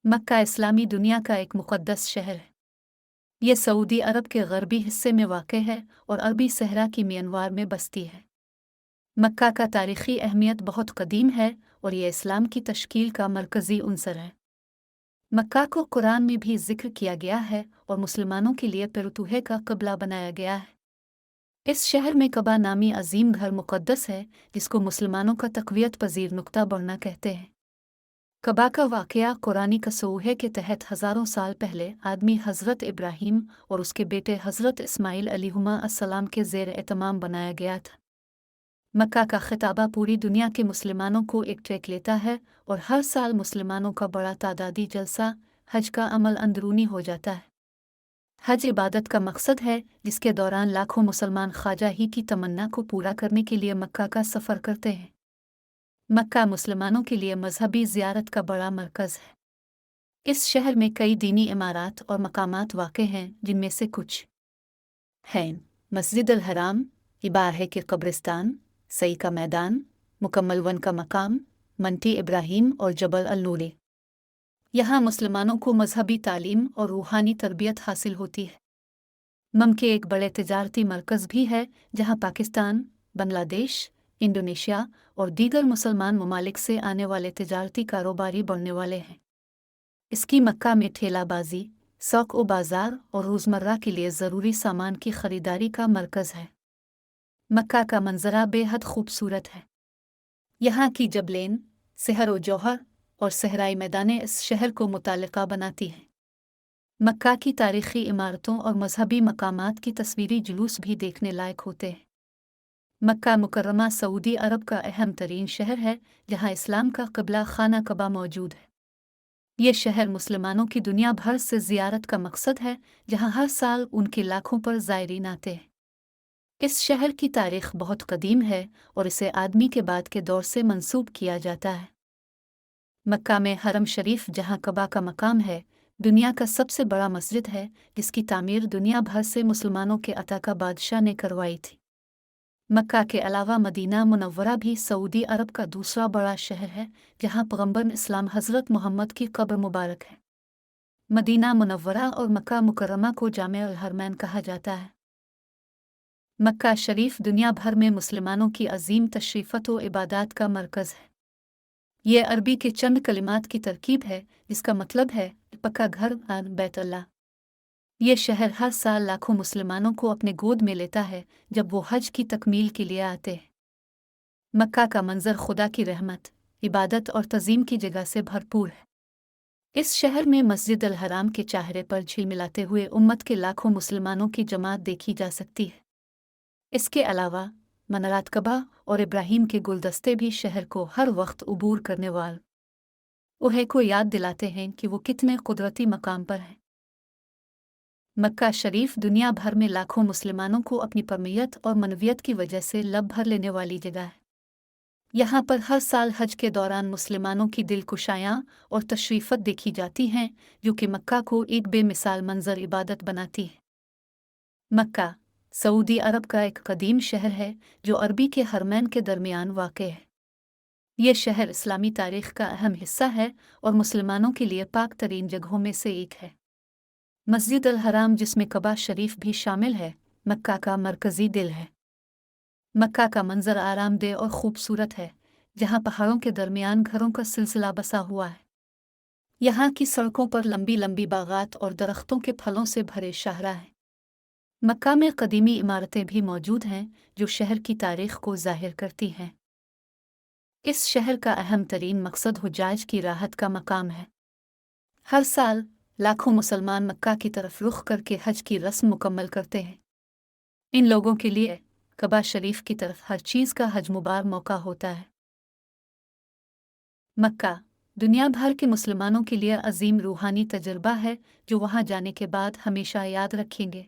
मक्का इस्लामी दुनिया का एक मुक़द्दस शहर है। ये सऊदी अरब के गरबी हिस्से में वाक़ है और अरबी सहरा की म्यांमार में बसती है। मक्का का तारीख़ी अहमियत बहुत कदीम है और ये इस्लाम की तश्कील का मरकज़ी उन्सर है। मक्का को कुरान में भी ज़िक्र किया गया है और मुसलमानों के लिए पिरतूहे का क़िबला बनाया गया है। इस शहर में कबा नामी अजीम घर मुक़द्दस है, जिसको मुसलमानों का तक़वियत पज़ीर नुक्ता बढ़ना कहते हैं। कबा का वाक़या कुरानी कसौहे के तहत हज़ारों साल पहले आदमी हज़रत इब्राहीम और उसके बेटे हज़रत इस्माइल अलैहिमा अस्सलाम के ज़ेर एहतमाम बनाया गया था। मक्का का खिताबा पूरी दुनिया के मुसलमानों को एक ट्रैक लेता है और हर साल मुसलमानों का बड़ा तादादी जलसा हज का अमल अंदरूनी हो जाता है। हज इबादत का मकसद है, जिसके दौरान लाखों मुसलमान ख्वाजा ही की तमन्ना को पूरा करने के लिए मक्का का सफ़र करते हैं। मक्का मुसलमानों के लिए मजहबी ज़ियारत का बड़ा मरकज़ है। इस शहर में कई दीनी इमारात और मकामात वाक़ हैं, जिनमें से कुछ हैं मस्जिद अल हराम, इबारह के कब्रिस्तान, सई का मैदान, मुकम्मल वन का मकाम, मंटी इब्राहीम और जबल अल नूरी। यहाँ मुसलमानों को मजहबी तालीम और रूहानी तरबियत हासिल होती है। मक्का एक बड़े तिजारती मरकज़ भी है, जहाँ पाकिस्तान, बांग्लादेश, इंडोनेशिया और दीगर मुसलमान ममालिक से आने वाले तिजारती कारोबारी बढ़ने वाले हैं। इसकी मक्का में ठेलाबाजी, सौक व बाज़ार और रोज़मर्रा के लिए ज़रूरी सामान की ख़रीदारी का मरकज़ है। मक्का का मंजरा बेहद खूबसूरत है। यहाँ की जबलेन, सहर व जौहर और सहराई मैदानें इस शहर को मुताल्लिक़ा बनाती हैं। मक्का की तारीख़ी इमारतों और मजहबी मकामात की तस्वीरी जुलूस भी देखने लायक होते हैं। मक्का मुकर्रमा सऊदी अरब का अहम तरीन शहर है, जहाँ इस्लाम का क़िबला खाना कबा मौजूद है। ये शहर मुसलमानों की दुनिया भर से ज़ियारत का मकसद है, जहाँ हर साल उनके लाखों पर ज़ायरीन आते हैं। इस शहर की तारीख़ बहुत कदीम है और इसे आदमी के बाद के दौर से मंसूब किया जाता है। मक्का में हरम शरीफ, जहाँ कबा का मकाम है, दुनिया का सबसे बड़ा मस्जिद है, जिसकी तामीर दुनिया भर से मुसलमानों के अता का बादशाह ने करवाई थी। मक्का के अलावा मदीना मुनव्वरा भी सऊदी अरब का दूसरा बड़ा शहर है, जहाँ पैगम्बर इस्लाम हज़रत मोहम्मद की कब्र मुबारक है। मदीना मुनव्वरा और मक्का मुकर्रमा को जामे अल हरमैन कहा जाता है। मक्का शरीफ दुनिया भर में मुसलमानों की अजीम तशरीफ़त व इबादत का मरकज़ है। ये अरबी के चंद कलिमात की तरकीब है, जिसका मतलब है पक्का घर बैतुल्लाह। ये शहर हर साल लाखों मुसलमानों को अपने गोद में लेता है जब वो हज की तकमील के लिए आते हैं। मक्का का मंजर खुदा की रहमत, इबादत और तज़ीम की जगह से भरपूर है। इस शहर में मस्जिद अल हराम के चाहरे पर झिलमिलाते हुए उम्मत के लाखों मुसलमानों की जमात देखी जा सकती है। इसके अलावा मनारात कबा और इब्राहीम के गुलदस्ते भी शहर को हर वक्त उबूर करने वाले को याद दिलाते हैं कि वो कितने कुदरती मकाम पर हैं। मक्का शरीफ दुनिया भर में लाखों मुसलमानों को अपनी परमियत और मनवियत की वजह से लब भर लेने वाली जगह है। यहाँ पर हर साल हज के दौरान मुसलमानों की दिलकुशायाँ और तशरीफ़त देखी जाती हैं, जो कि मक्का को एक बेमिसाल मंजर इबादत बनाती है। मक्का सऊदी अरब का एक कदीम शहर है, जो अरबी के हरमैन के दरमियान वाक़ है। ये शहर इस्लामी तारीख़ का अहम हिस्सा है और मुसलमानों के लिए पाक तरीन जगहों में से एक है। मस्जिद अल हराम, जिसमें कबा शरीफ भी शामिल है, मक्का का मरकज़ी दिल है। मक्का का मंजर आरामदेह और खूबसूरत है, जहाँ पहाड़ों के दरमियान घरों का सिलसिला बसा हुआ है। यहाँ की सड़कों पर लंबी लंबी बागात और दरख्तों के फलों से भरे शाहरा है। मक्का में कदीमी इमारतें भी मौजूद हैं, जो शहर की तारीख़ को ज़ाहिर करती हैं। इस शहर का अहम तरीन मकसद हुज्जाज की राहत का मकाम है। हर साल लाखों मुसलमान मक्का की तरफ रुख करके हज की रस्म मुकम्मल करते हैं। इन लोगों के लिए कबा शरीफ की तरफ हर चीज़ का हजमुबार मौका होता है। मक्का दुनिया भर के मुसलमानों के लिए अजीम रूहानी तजर्बा है, जो वहाँ जाने के बाद हमेशा याद रखेंगे।